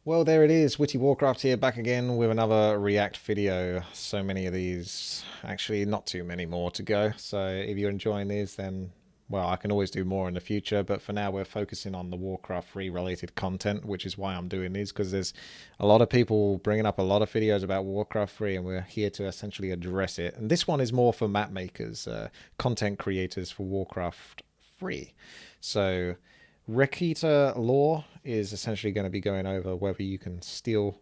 Well, there it is. WTiiWarcraft here, back again with another React video. So many of these. Actually, not too many more to go. So if you're enjoying these, then, well, I can always do more in the future. But for now, we're focusing on the Warcraft 3 related content, which is why I'm doing these, because there's a lot of people bringing up a lot of videos about Warcraft 3, and we're here to essentially address it. And this one is more for map makers, content creators for Warcraft 3. So Rekita Law is essentially going to be going over whether you can steal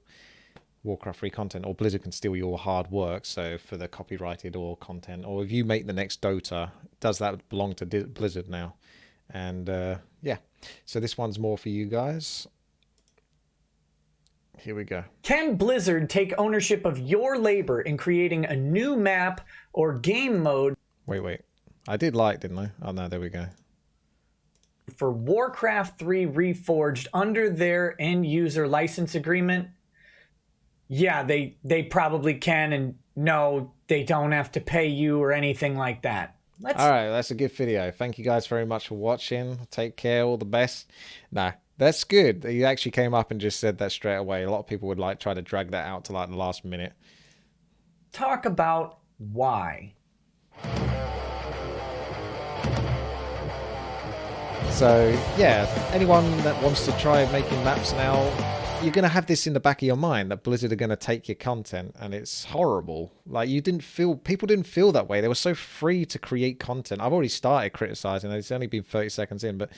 Warcraft 3 content or Blizzard can steal your hard work. So for the copyrighted or content, or if you make the next Dota, does that belong to Blizzard now? And yeah, so this one's more for you guys. Here we go. Can Blizzard take ownership of your labor in creating a new map or game mode? Wait. I did like, didn't I? Oh no, there we go. For Warcraft 3 Reforged under their end user license agreement? Yeah, they probably can, and no, they don't have to pay you or anything like that. All right, that's a good video. Thank you guys very much for watching. Take care, all the best. Nah, that's good. You actually came up and just said that straight away. A lot of people would like try to drag that out to like the last minute. Talk about why. So yeah, anyone that wants to try making maps now, you're going to have this in the back of your mind that Blizzard are going to take your content, and it's horrible. Like, people didn't feel that way. They were so free to create content. I've already started criticizing. It's only been 30 seconds in, but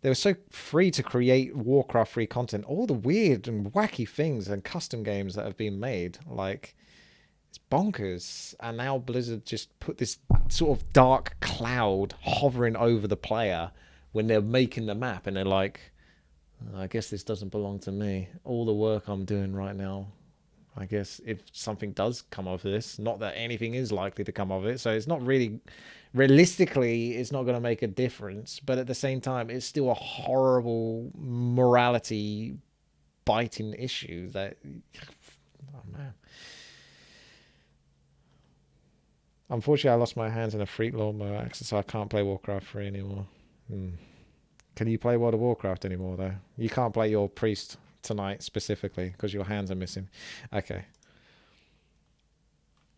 they were so free to create Warcraft 3 content. All the weird and wacky things and custom games that have been made, like, it's bonkers. And now Blizzard just put this sort of dark cloud hovering over the player when they're making the map, and they're like, I guess this doesn't belong to me. All the work I'm doing right now, I guess if something does come of this, not that anything is likely to come of it, so it's not really, realistically, it's not going to make a difference, but at the same time, it's still a horrible morality biting issue that, oh man. Unfortunately, I lost my hands in a freak lawnmower accident, so I can't play Warcraft 3 anymore. Can you play World of Warcraft anymore, though? You can't play your priest tonight, specifically, because your hands are missing. Okay.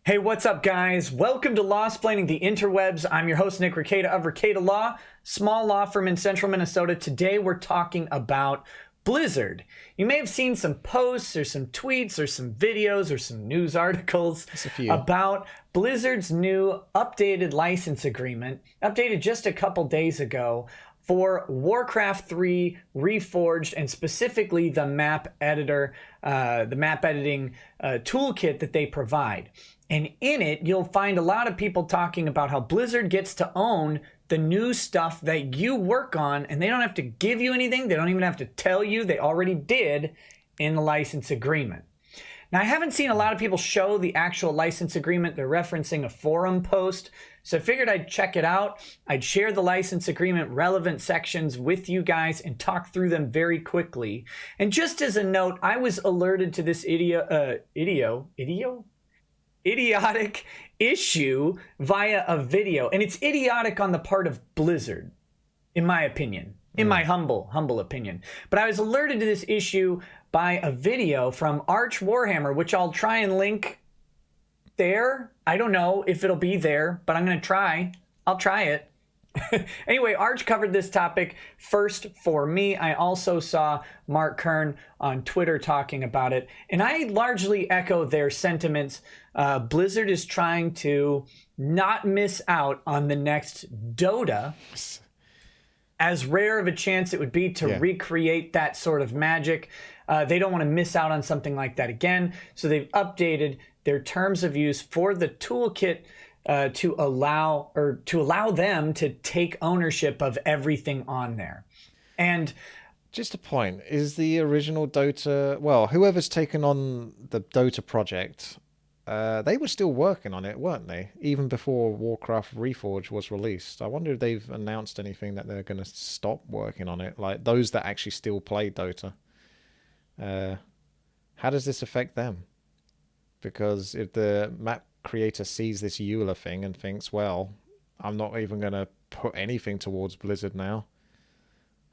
Hey, what's up, guys? Welcome to Lawsplaining the Interwebs. I'm your host, Nick Rekieta of Rekieta Law, small law firm in central Minnesota. Today, we're talking about Blizzard. You may have seen some posts or some tweets or some videos or some news articles about Blizzard's new updated license agreement, updated just a couple days ago, for Warcraft 3 Reforged, and specifically the map editor, the map editing toolkit that they provide. And in it, you'll find a lot of people talking about how Blizzard gets to own the new stuff that you work on, and they don't have to give you anything. They don't even have to tell you. They already did in the license agreement. Now, I haven't seen a lot of people show the actual license agreement. They're referencing a forum post. So I figured I'd check it out. I'd share the license agreement relevant sections with you guys and talk through them very quickly. And just as a note, I was alerted to this idiotic issue via a video. And it's idiotic on the part of Blizzard, in my opinion. In my humble opinion. But I was alerted to this issue by a video from Arch Warhammer, which I'll try and link there. I don't know if it'll be there, but I'm going to try. I'll try it. Anyway, Arch covered this topic first for me. I also saw Mark Kern on Twitter talking about it, and I largely echo their sentiments. Blizzard is trying to not miss out on the next Dota. As rare of a chance it would be to recreate that sort of magic. They don't want to miss out on something like that again. So they've updated their terms of use for the toolkit to allow them to take ownership of everything on there. And just a point, is the original Dota, well, whoever's taken on the Dota project, they were still working on it, weren't they? Even before Warcraft Reforged was released. I wonder if they've announced anything that they're going to stop working on it, like those that actually still play Dota. How does this affect them? Because if the map creator sees this EULA thing and thinks, well, I'm not even going to put anything towards Blizzard now,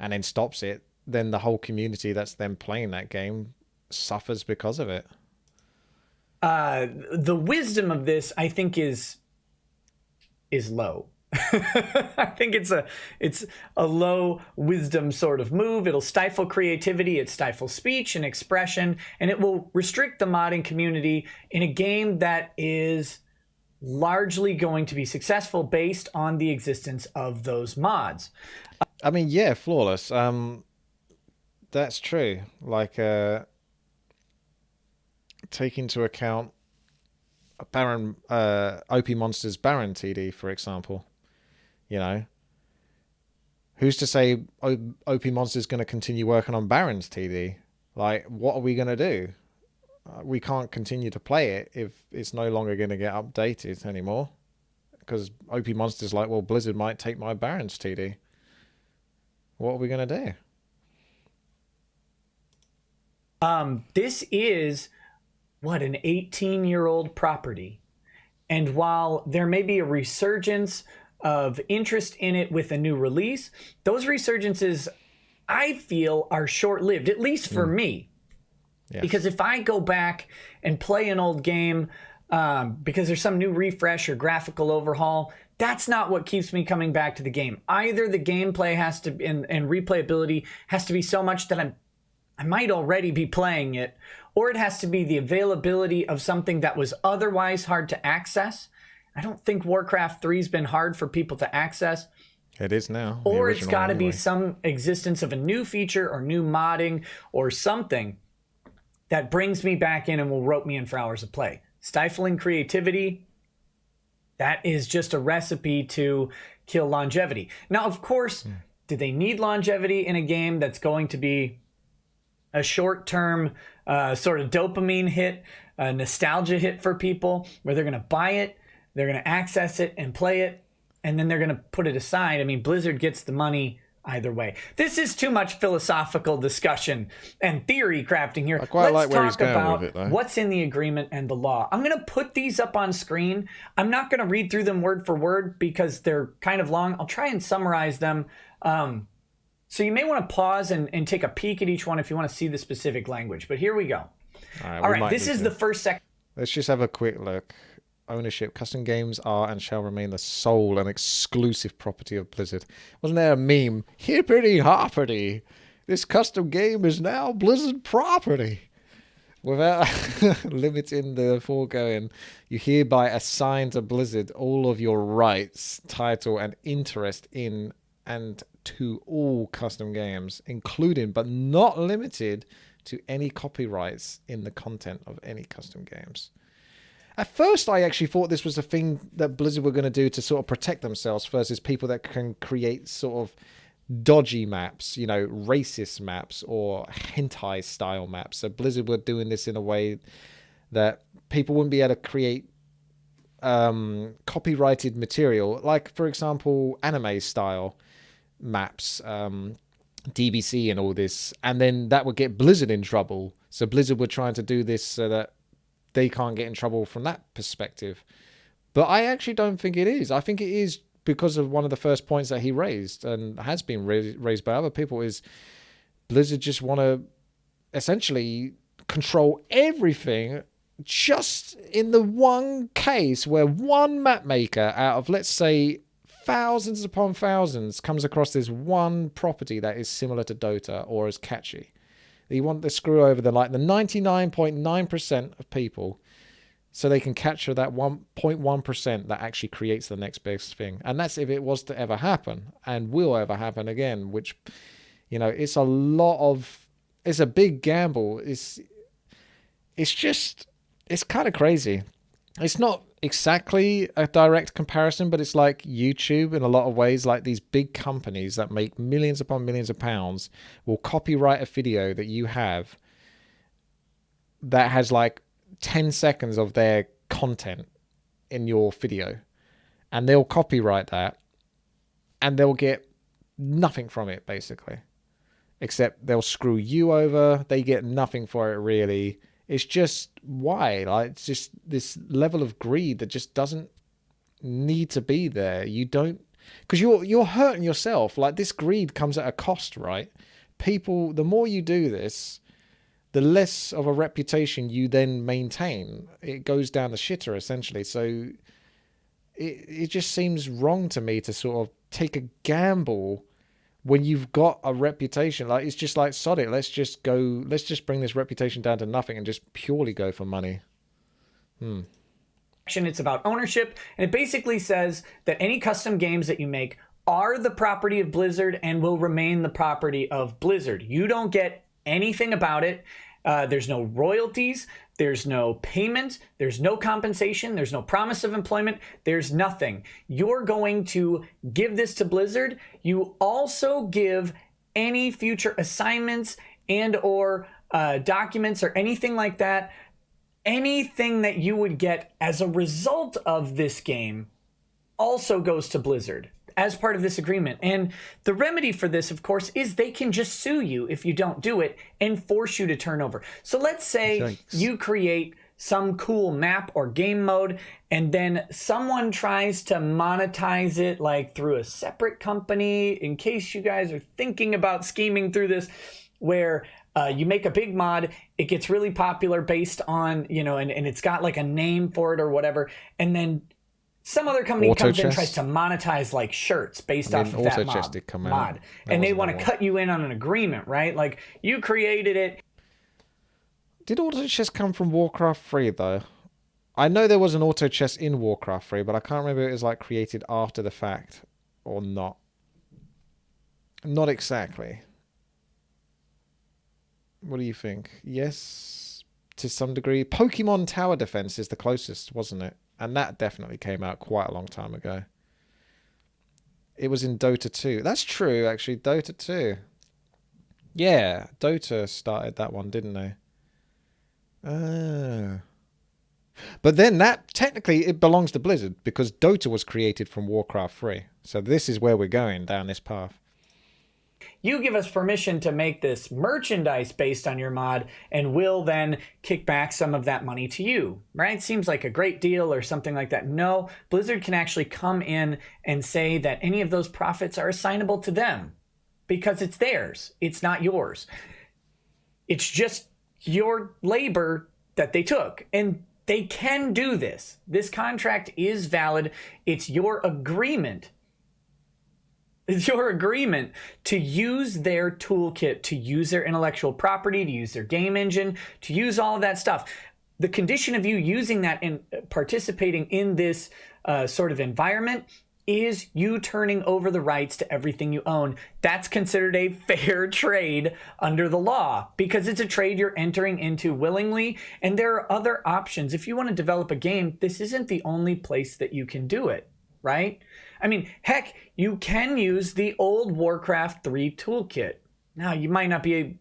and then stops it, then the whole community that's then playing that game suffers because of it. The wisdom of this, I think, is low. I think it's a low wisdom sort of move. It'll stifle creativity, it stifles speech and expression, and it will restrict the modding community in a game that is largely going to be successful based on the existence of those mods. I mean, yeah, flawless. That's true. Like, take into account Baron, OP Monsters Baron TD, for example. You know, who's to say OP Monster's going to continue working on Baron's TD? Like, what are we going to do? We can't continue to play it if it's no longer going to get updated anymore. Because OP Monster's like, well, Blizzard might take my Baron's TD. What are we going to do? This is, what, an 18-year-old property. And while there may be a resurgence of interest in it with a new release, those resurgences, I feel, are short-lived, at least for me. Yes. Because if I go back and play an old game because there's some new refresh or graphical overhaul, that's not what keeps me coming back to the game. Either the gameplay has to, and replayability has to be so much that I might already be playing it, or it has to be the availability of something that was otherwise hard to access. I don't think Warcraft 3 has been hard for people to access. It is now. Or it's got to be some existence of a new feature or new modding or something that brings me back in and will rope me in for hours of play. Stifling creativity, that is just a recipe to kill longevity. Now, of course, do they need longevity in a game that's going to be a short-term sort of dopamine hit, a nostalgia hit for people, where they're going to buy it, they're going to access it and play it, and then they're going to put it aside? I mean, Blizzard gets the money either way. This is too much philosophical discussion and theory crafting here. I quite like where he's going about with it, though. What's in the agreement and the law. I'm going to put these up on screen. I'm not going to read through them word for word because they're kind of long. I'll try and summarize them. So you may want to pause and take a peek at each one if you want to see the specific language. But here we go. All right, this is the first section. Let's just have a quick look. Ownership. Custom games are and shall remain the sole and exclusive property of Blizzard. Wasn't there a meme? Hippity hoppity. This custom game is now Blizzard property. Without limiting the foregoing, you hereby assign to Blizzard all of your rights, title, and interest in and to all custom games, including but not limited to any copyrights in the content of any custom games. At first, I actually thought this was a thing that Blizzard were going to do to sort of protect themselves versus people that can create sort of dodgy maps, you know, racist maps or hentai-style maps. So Blizzard were doing this in a way that people wouldn't be able to create copyrighted material, like, for example, anime-style maps, DBC and all this, and then that would get Blizzard in trouble. So Blizzard were trying to do this so that they can't get in trouble from that perspective. But I actually don't think it is. I think it is because of one of the first points that he raised and has been raised by other people, is Blizzard just want to essentially control everything, just in the one case where one map maker out of, let's say, thousands upon thousands comes across this one property that is similar to Dota or as catchy. You want to screw over the 99.9% of people so they can capture that 1.1% that actually creates the next best thing. And that's if it was to ever happen and will ever happen again, which, you know, it's a big gamble. It's kind of crazy. It's not exactly a direct comparison, but it's like YouTube in a lot of ways. Like, these big companies that make millions upon millions of pounds will copyright a video that you have that has like 10 seconds of their content in your video, and they'll copyright that and they'll get nothing from it, basically, except they'll screw you over. They get nothing for it, really. It's just, why? Like, it's just this level of greed that just doesn't need to be there. You don't, because you're hurting yourself. Like, this greed comes at a cost, right? People, the more you do this, the less of a reputation you then maintain. It goes down the shitter, essentially. So it just seems wrong to me to sort of take a gamble when you've got a reputation. Like, it's just like, sod it, let's just bring this reputation down to nothing and just purely go for money. It's about ownership, and it basically says that any custom games that you make are the property of Blizzard and will remain the property of Blizzard. You don't get anything about it. There's no royalties, there's no payment, there's no compensation, there's no promise of employment, there's nothing. You're going to give this to Blizzard. You also give any future assignments and or documents or anything like that. Anything that you would get as a result of this game also goes to Blizzard as part of this agreement. And the remedy for this, of course, is they can just sue you if you don't do it and force you to turn over. So let's say you create some cool map or game mode, and then someone tries to monetize it like through a separate company. In case you guys are thinking about scheming through this, where you make a big mod, it gets really popular based on, and it's got like a name for it or whatever, and then some other company comes in and tries to monetize like shirts based off of that mod. And they want to cut you in on an agreement, right? Like, you created it. Did auto chess come from Warcraft 3 though? I know there was an auto chess in Warcraft 3, but I can't remember if it was like created after the fact or not. Not exactly. What do you think? Yes, to some degree. Pokemon Tower Defense is the closest, wasn't it? And that definitely came out quite a long time ago. It was in Dota 2. That's true, actually. Dota 2. Yeah, Dota started that one, didn't they? But then that, technically, it belongs to Blizzard because Dota was created from Warcraft 3. So this is where we're going down this path. You give us permission to make this merchandise based on your mod, and we'll then kick back some of that money to you, right? Seems like a great deal or something like that. No, Blizzard can actually come in and say that any of those profits are assignable to them because it's theirs. It's not yours. It's just your labor that they took, and they can do this. This contract is valid. It's your agreement. It's your agreement to use their toolkit, to use their intellectual property, to use their game engine, to use all of that stuff. The condition of you using that and participating in this sort of environment is you turning over the rights to everything you own. That's considered a fair trade under the law because it's a trade you're entering into willingly, and there are other options. If you want to develop a game, this isn't the only place that you can do it, right? I mean, heck, you can use the old Warcraft 3 toolkit. Now, you might not be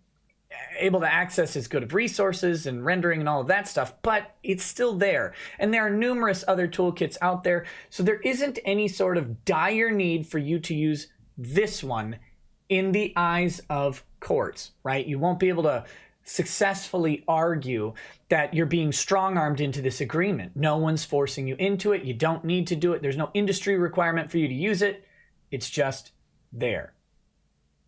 able to access as good of resources and rendering and all of that stuff, but it's still there. And there are numerous other toolkits out there, so there isn't any sort of dire need for you to use this one in the eyes of courts, right? You won't be able to successfully argue that you're being strong-armed into this agreement. No one's forcing you into it. You don't need to do it. There's no industry requirement for you to use it. It's just there.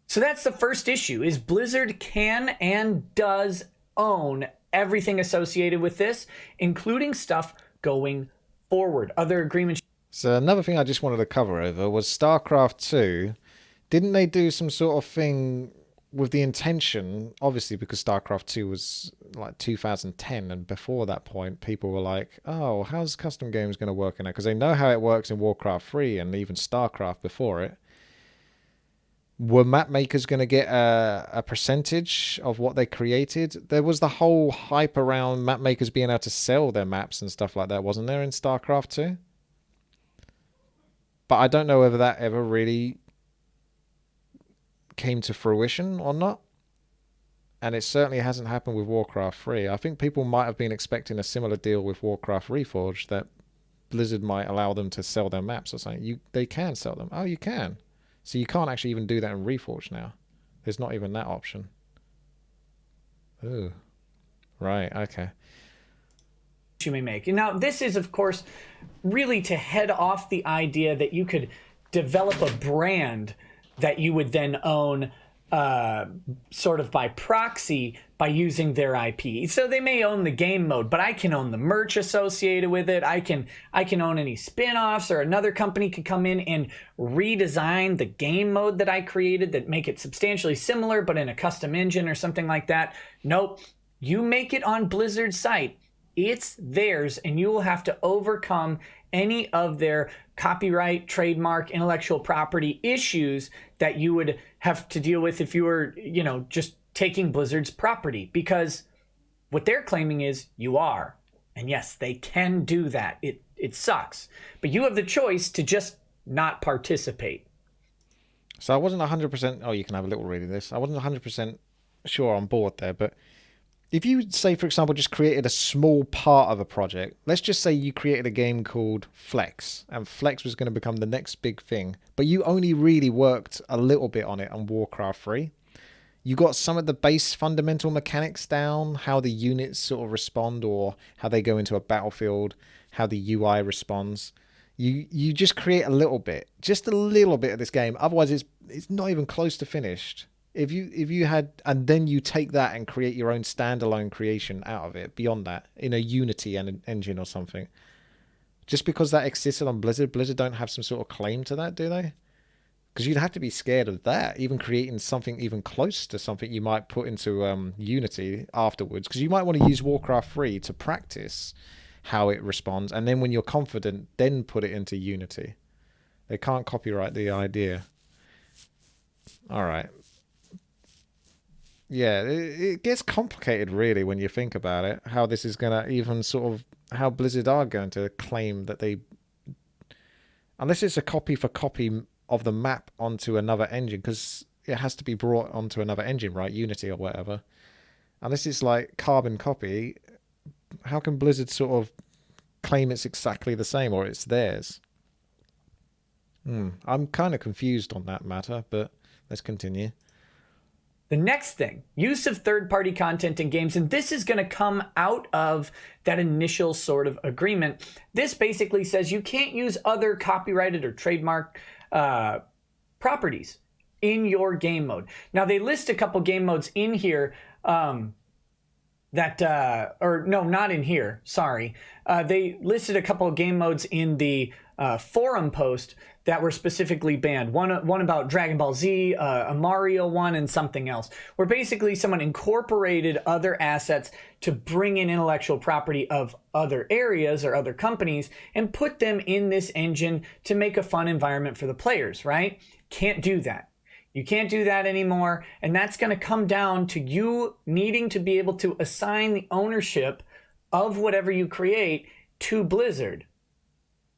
So that's the first issue, is Blizzard can and does own everything associated with this, including stuff going forward. Other agreements. So another thing I just wanted to cover over was StarCraft 2. Didn't they do some sort of thing with the intention, obviously because StarCraft 2 was like 2010, and before that point, people were like, oh, how's custom games going to work in that? Because they know how it works in Warcraft 3 and even StarCraft before it. Were map makers going to get a percentage of what they created? There was the whole hype around map makers being able to sell their maps and stuff like that, wasn't there, in StarCraft 2? But I don't know whether that ever really came to fruition or not, and it certainly hasn't happened with Warcraft 3. I think people might have been expecting a similar deal with Warcraft Reforged, that Blizzard might allow them to sell their maps or something. They can sell them. Oh, you can. So you can't actually even do that in Reforged now. There's not even that option. Ooh. Right, okay. You may make. And now this is, of course, really to head off the idea that you could develop a brand that you would then own sort of by proxy by using their IP. So they may own the game mode, but I can own the merch associated with it. I can own any spin-offs, or another company can come in and redesign the game mode that I created that make it substantially similar, but in a custom engine or something like that. Nope. You make it on Blizzard's site. It's theirs, and you will have to overcome any of their copyright, trademark, intellectual property issues that you would have to deal with if you were, just taking Blizzard's property, because what they're claiming is you are. And yes, they can do that. It sucks. But you have the choice to just not participate. So I wasn't 100%... Oh, you can have a little read of this. I wasn't 100% sure on board there, but if you, say, for example, just created a small part of a project, let's just say you created a game called Flex, and Flex was going to become the next big thing, but you only really worked a little bit on it on Warcraft 3. You got some of the base fundamental mechanics down, how the units sort of respond, or how they go into a battlefield, how the UI responds. You just create a little bit, just a little bit of this game. Otherwise, it's not even close to finished. If you had, and then you take that and create your own standalone creation out of it, beyond that, in a Unity engine or something. Just because that existed on Blizzard don't have some sort of claim to that, do they? Because you'd have to be scared of that, even creating something even close to something you might put into Unity afterwards. Because you might want to use Warcraft 3 to practice how it responds, and then when you're confident, then put it into Unity. They can't copyright the idea. All right. Yeah, it gets complicated, really, when you think about it, how this is going to even sort of, how Blizzard are going to claim that they, unless it's a copy for copy of the map onto another engine, because it has to be brought onto another engine, right? Unity or whatever. Unless it's like carbon copy, how can Blizzard sort of claim it's exactly the same, or it's theirs? I'm kind of confused on that matter, but let's continue. The next thing, use of third-party content in games, and this is going to come out of that initial sort of agreement. This basically says you can't use other copyrighted or trademark properties in your game mode. Now, they list a couple game modes in here or no, not in here, sorry. They listed a couple of game modes in the forum post that were specifically banned. One about Dragon Ball Z, a Mario one, and something else, where basically someone incorporated other assets to bring in intellectual property of other areas or other companies and put them in this engine to make a fun environment for the players, right? Can't do that. You can't do that anymore, and that's going to come down to you needing to be able to assign the ownership of whatever you create to Blizzard.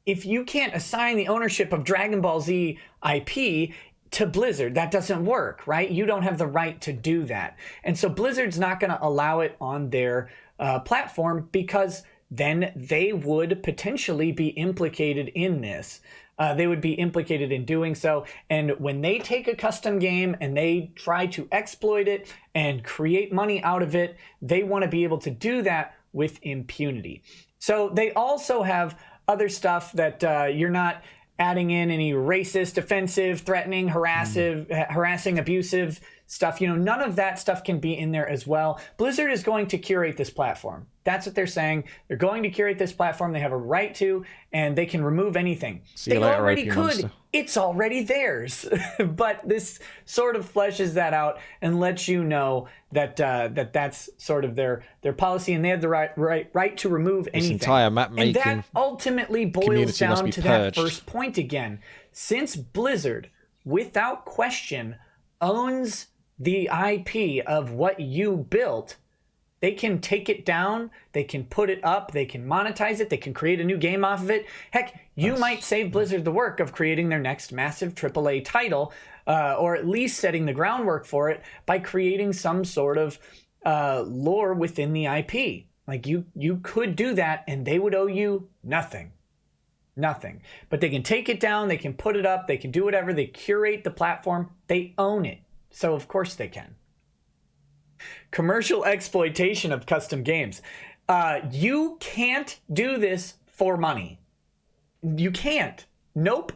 If you can't assign the ownership of Dragon Ball Z IP to Blizzard, that doesn't work, right? You don't have the right to do that. And so Blizzard's not going to allow it on their platform, because then they would potentially be implicated in this. They would be implicated in doing so. And when they take a custom game and they try to exploit it and create money out of it, they want to be able to do that with impunity. So they also have other stuff that you're not adding in any racist, offensive, threatening, harassing, abusive stuff. None of that stuff can be in there as well. Blizzard is going to curate this platform. That's what they're saying. They're going to curate this platform. They have a right to, and they can remove anything. They already could. Monster. It's already theirs. But this sort of fleshes that out and lets you know that that's sort of their policy, and they have the right to remove anything. This entire map making, and that ultimately boils down to that first point again. Since Blizzard, without question, owns the IP of what you built, they can take it down, they can put it up, they can monetize it, they can create a new game off of it. Heck, you might save Blizzard the work of creating their next massive AAA title, or at least setting the groundwork for it by creating some sort of lore within the IP. Like you could do that, and they would owe you nothing. Nothing. But they can take it down, they can put it up, they can do whatever, they curate the platform, they own it. So of course they can. Commercial exploitation of custom games. You can't do this for money. You can't. Nope.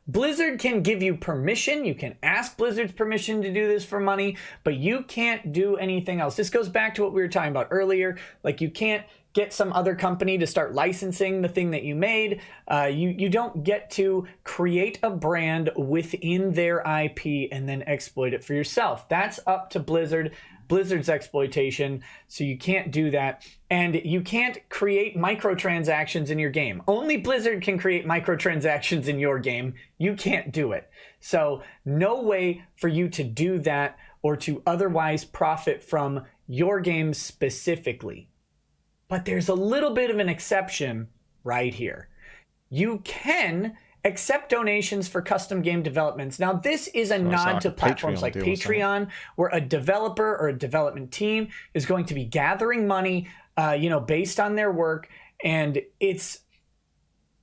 Blizzard can give you permission. You can ask Blizzard's permission to do this for money, but you can't do anything else. This goes back to what we were talking about earlier. Like, you can't get some other company to start licensing the thing that you made. You don't get to create a brand within their IP and then exploit it for yourself. That's up to Blizzard's exploitation, so you can't do that. And you can't create microtransactions in your game. Only Blizzard can create microtransactions in your game. You can't do it. So no way for you to do that or to otherwise profit from your game specifically. But there's a little bit of an exception right here. You can accept donations for custom game developments. Now, this is a nod to platforms like Patreon, where a developer or a development team is going to be gathering money, based on their work. And it's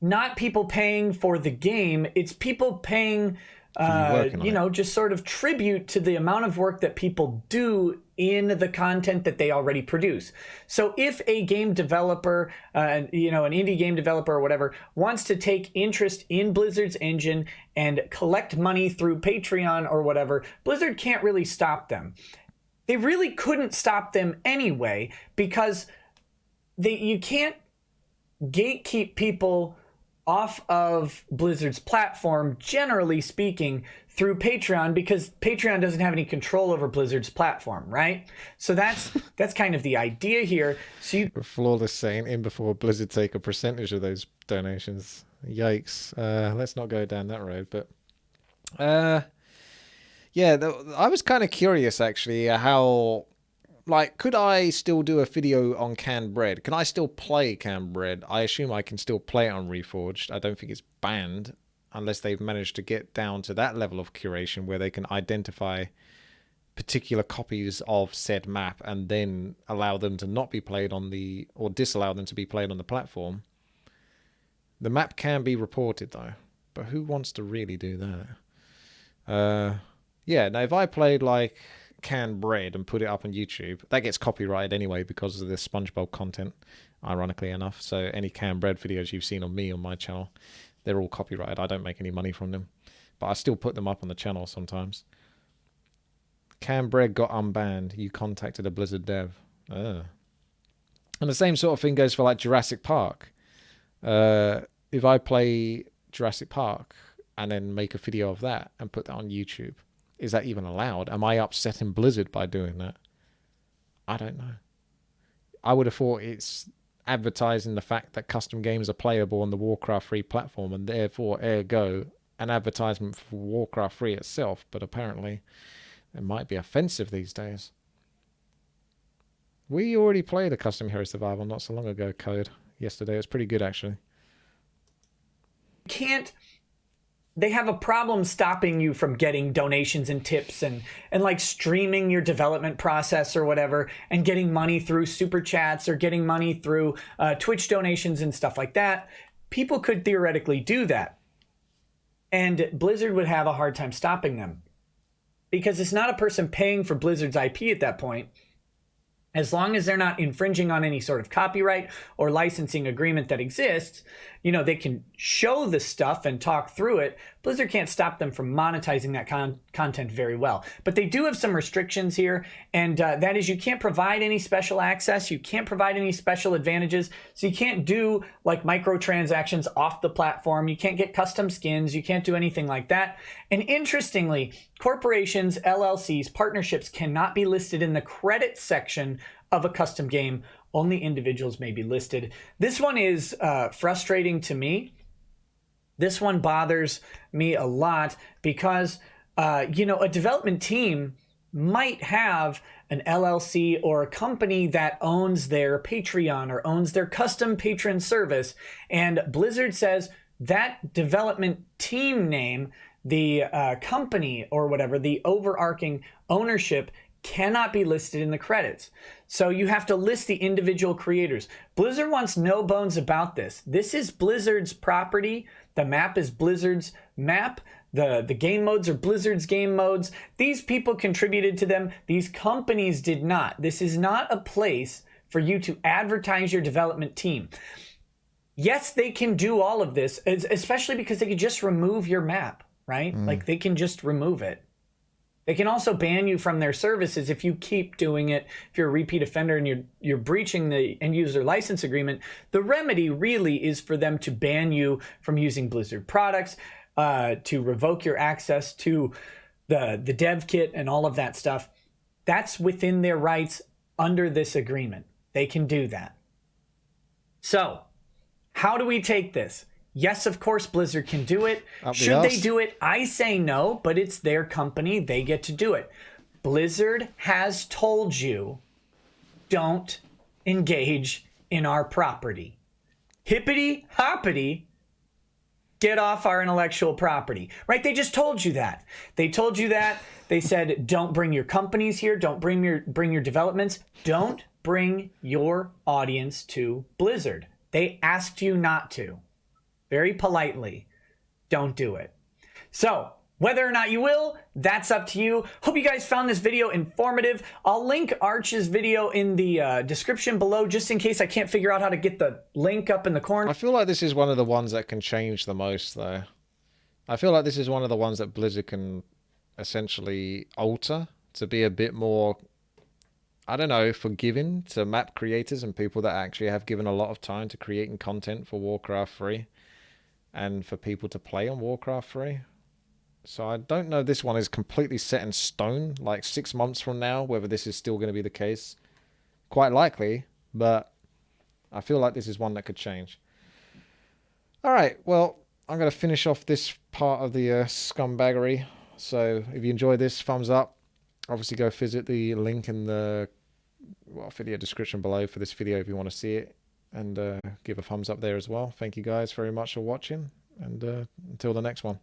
not people paying for the game. It's people paying, just sort of tribute to the amount of work that people do in the content that they already produce. So if a game developer, an indie game developer or whatever, wants to take interest in Blizzard's engine and collect money through Patreon or whatever, Blizzard can't really stop them. They really couldn't stop them anyway, because you can't gatekeep people off of Blizzard's platform, generally speaking, through Patreon, because Patreon doesn't have any control over Blizzard's platform, right? So that's kind of the idea here. So Flawless saying in before Blizzard take a percentage of those donations. Yikes. Let's not go down that road. But I was kind of curious actually how, like, could I still do a video on canned bread? Can I still play canned bread? I assume I can still play it on Reforged. I don't think it's banned unless they've managed to get down to that level of curation where they can identify particular copies of said map and then allow them to not be played on or disallow them to be played on the platform. The map can be reported though, but who wants to really do that? Now if I played like canned bread and put it up on YouTube, that gets copyrighted anyway because of the SpongeBob content, ironically enough. So any canned bread videos you've seen on me on my channel, they're all copyrighted. I don't make any money from them, but I still put them up on the channel sometimes. Canned bread got unbanned. You contacted a Blizzard dev. And the same sort of thing goes for like Jurassic Park. If I play Jurassic Park and then make a video of that and put that on YouTube, is that even allowed? Am I upsetting Blizzard by doing that? I don't know. I would have thought it's advertising the fact that custom games are playable on the Warcraft 3 platform and therefore, ergo, an advertisement for Warcraft 3 itself, but apparently it might be offensive these days. We already played a custom hero survival not so long ago, Code, yesterday. It was pretty good, actually. They have a problem stopping you from getting donations and tips and like streaming your development process or whatever and getting money through super chats or getting money through Twitch donations and stuff like that. People could theoretically do that. And Blizzard would have a hard time stopping them because it's not a person paying for Blizzard's IP at that point. As long as they're not infringing on any sort of copyright or licensing agreement that exists, they can show the stuff and talk through it. Blizzard can't stop them from monetizing that content very well. But they do have some restrictions here, and that is you can't provide any special access. You can't provide any special advantages. So you can't do like microtransactions off the platform. You can't get custom skins. You can't do anything like that. And interestingly, corporations, LLCs, partnerships cannot be listed in the credits section of a custom game. Only individuals may be listed. This one is frustrating to me. This one bothers me a lot because, a development team might have an LLC or a company that owns their Patreon or owns their custom patron service. And Blizzard says that development team name, the company or whatever, the overarching ownership cannot be listed in the credits. So you have to list the individual creators. Blizzard wants no bones about this. This is Blizzard's property. The map is Blizzard's map. The game modes are Blizzard's game modes. These people contributed to them. These companies did not. This is not a place for you to advertise your development team. yes, they can do all of this, especially because they could just remove your map, right? Like they can just remove it. They can also ban you from their services if you keep doing it. If you're a repeat offender and you're breaching the end user license agreement, the remedy really is for them to ban you from using Blizzard products, to revoke your access to the dev kit and all of that stuff. That's within their rights under this agreement. They can do that. So, how do we take this? Yes, of course, Blizzard can do it. Should they do it? I say no, but it's their company. They get to do it. Blizzard has told you, don't engage in our property. Hippity hoppity, get off our intellectual property, right? They just told you that. They told you that. They said, don't bring your companies here. Don't bring your developments. Don't bring your audience to Blizzard. They asked you not to. Very politely, don't do it. So, whether or not you will, that's up to you. Hope you guys found this video informative. I'll link Arch's video in the description below, just in case I can't figure out how to get the link up in the corner. I feel like this is one of the ones that can change the most, though. I feel like this is one of the ones that Blizzard can essentially alter to be a bit more, I don't know, forgiving to map creators and people that actually have given a lot of time to creating content for Warcraft 3 and for people to play on Warcraft 3. So I don't know if this one is completely set in stone, like 6 months from now, whether this is still going to be the case. Quite likely, but I feel like this is one that could change. All right, well, I'm going to finish off this part of the scumbaggery. So if you enjoyed this, thumbs up. Obviously, go visit the link in the video description below for this video if you want to see it. And give a thumbs up there as well. Thank you guys very much for watching. And until the next one.